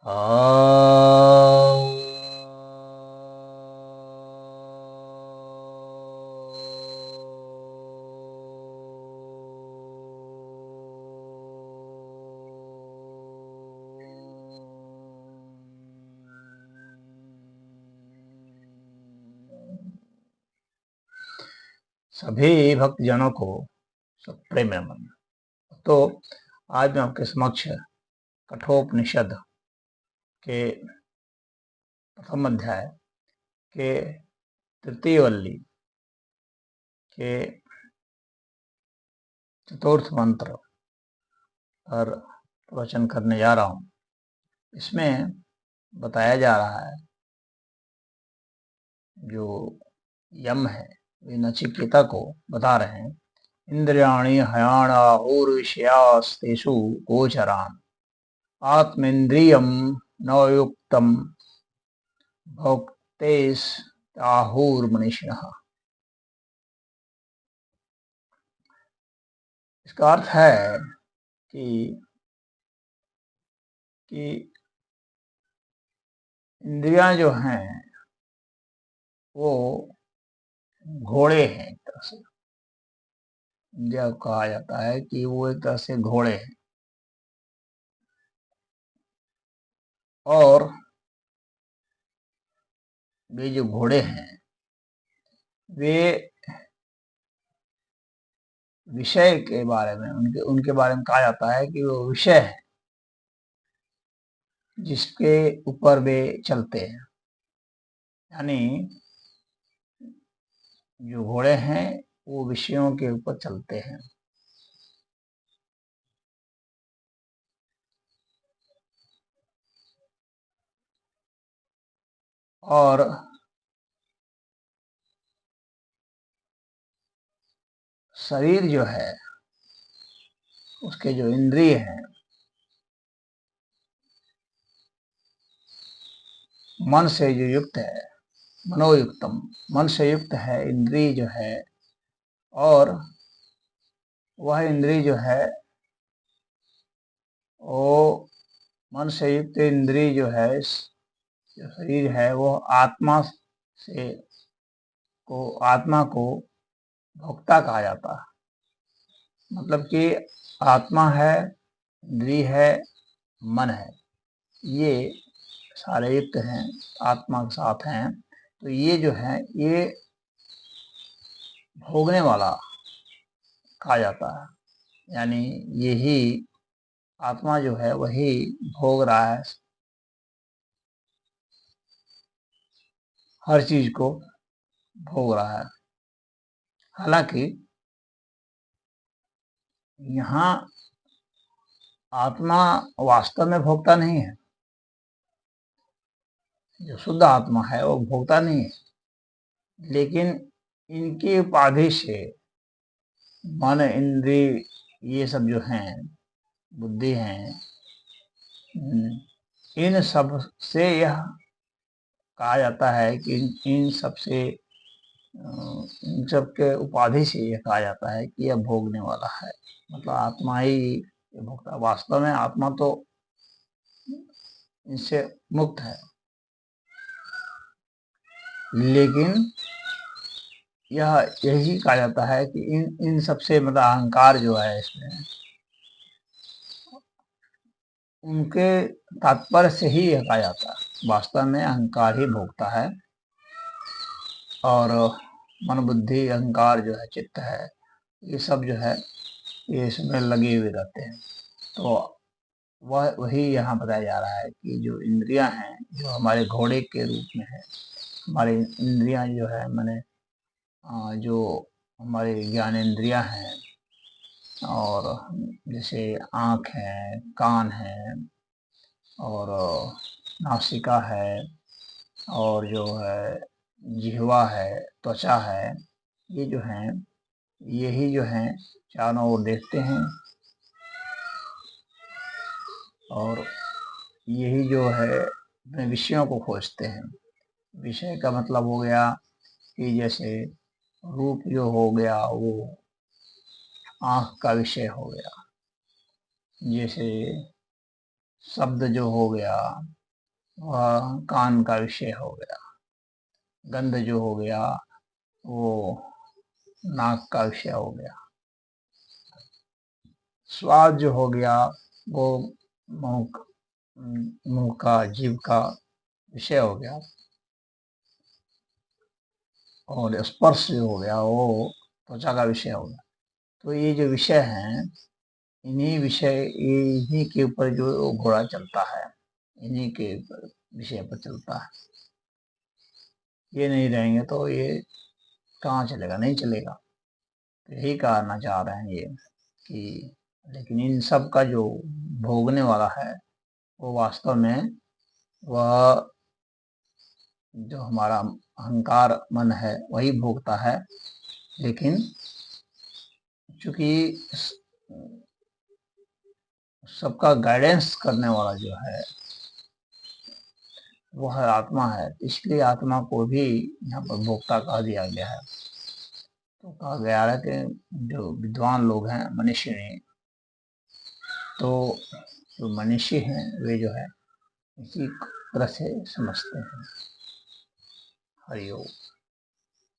आ सभी भक्तजनों को प्रेम नमन। तो आज मैं आपके समक्ष कठोपनिषद के प्रथम अध्याय के तृतीय वल्ली के चतुर्थ मंत्र पर प्रवचन करने जा रहा हूँ। इसमें बताया जा रहा है, जो यम है वे नचिकेता को बता रहे हैं, इंद्रियाणि हयाणाहुर्विषयास्तेषु गोचरान् आत्मेन्द्रियं न युक्तं भोक्तेस्ताहुर्मनीषिणः। इसका अर्थ है कि इंद्रियां जो हैं वो घोड़े हैं। एक तरह से इंद्रिया को कहा जाता है कि वो एक तरह से घोड़े हैं, और वे जो घोड़े हैं वे विषय के बारे में उनके बारे में कहा जाता है कि वो विषय है जिसके ऊपर वे चलते हैं। यानी जो घोड़े हैं वो विषयों के ऊपर चलते हैं। और शरीर जो है उसके जो इंद्रिय हैं, मन से जो युक्त है, मनोयुक्तम, मन से युक्त है इंद्रिय जो है, और वह इंद्रिय जो है वो मन से युक्त इंद्रिय जो है, जो शरीर है वो आत्मा को भोक्ता कहा जाता है। मतलब कि आत्मा है, इंद्रिय है, मन है, ये सारे युक्त हैं, आत्मा के साथ हैं। तो ये जो है ये भोगने वाला कहा जाता है। यानी यही आत्मा जो है वही भोग रहा है, हर चीज को भोग रहा है। हालांकि यहाँ आत्मा वास्तव में भोगता नहीं है, जो शुद्ध आत्मा है वो भोगता नहीं है, लेकिन इनकी उपाधि से मन, इंद्रिय, ये सब जो हैं, बुद्धि हैं, इन सब से यह कहा जाता है कि इन सब से इन सब के उपाधि से यह कहा जाता है कि यह भोगने वाला है। मतलब आत्मा ही भोगता। वास्तव में आत्मा तो इनसे मुक्त है, लेकिन यही कहा जाता है कि इन सबसे मतलब अहंकार जो है इसमें, उनके तात्पर्य से ही यह कहा जाता है। वास्तव में अहंकार ही भोगता है, और मन, बुद्धि, अहंकार जो है, चित्त है, ये सब जो है ये इसमें लगे हुए रहते हैं। तो वही यहाँ बताया जा रहा है कि जो इंद्रियां हैं, जो हमारे घोड़े के रूप में है, हमारी इंद्रियां जो है माने जो हमारे ज्ञानेंद्रियां हैं, और जैसे आँख है, कान है, और नासिका है, और जो है जिह्वा है, त्वचा है, ये जो हैं, यही जो हैं चारों ओर देखते हैं, और यही जो है अपने विषयों को खोजते हैं। विषय का मतलब हो गया कि जैसे रूप जो हो गया वो आँख का विषय हो गया, जैसे शब्द जो हो गया वह कान का विषय हो गया, गंध जो हो गया वो नाक का विषय हो गया, स्वाद जो हो गया वो मुंह का, जीभ का विषय हो गया, और स्पर्श जो हो गया वो त्वचा का विषय हो गया। तो ये जो विषय हैं, इन्हीं के ऊपर जो घोड़ा चलता है, इन्हीं के विषय पर चलता है। ये नहीं रहेंगे तो ये कहाँ चलेगा, नहीं चलेगा। तो यही कहना चाह रहे हैं ये कि लेकिन इन सब का जो भोगने वाला है वो वास्तव में वह जो हमारा अहंकार मन है वही भोगता है। लेकिन चूंकि सबका गाइडेंस करने वाला जो है वो है आत्मा है, इसलिए आत्मा को भी यहाँ पर भोक्ता कह दिया गया है। तो कहा गया है कि जो विद्वान लोग हैं, मनुष्य ने, तो जो मनुष्य हैं वे जो है इसी तरह से समझते हैं। हरि ओम।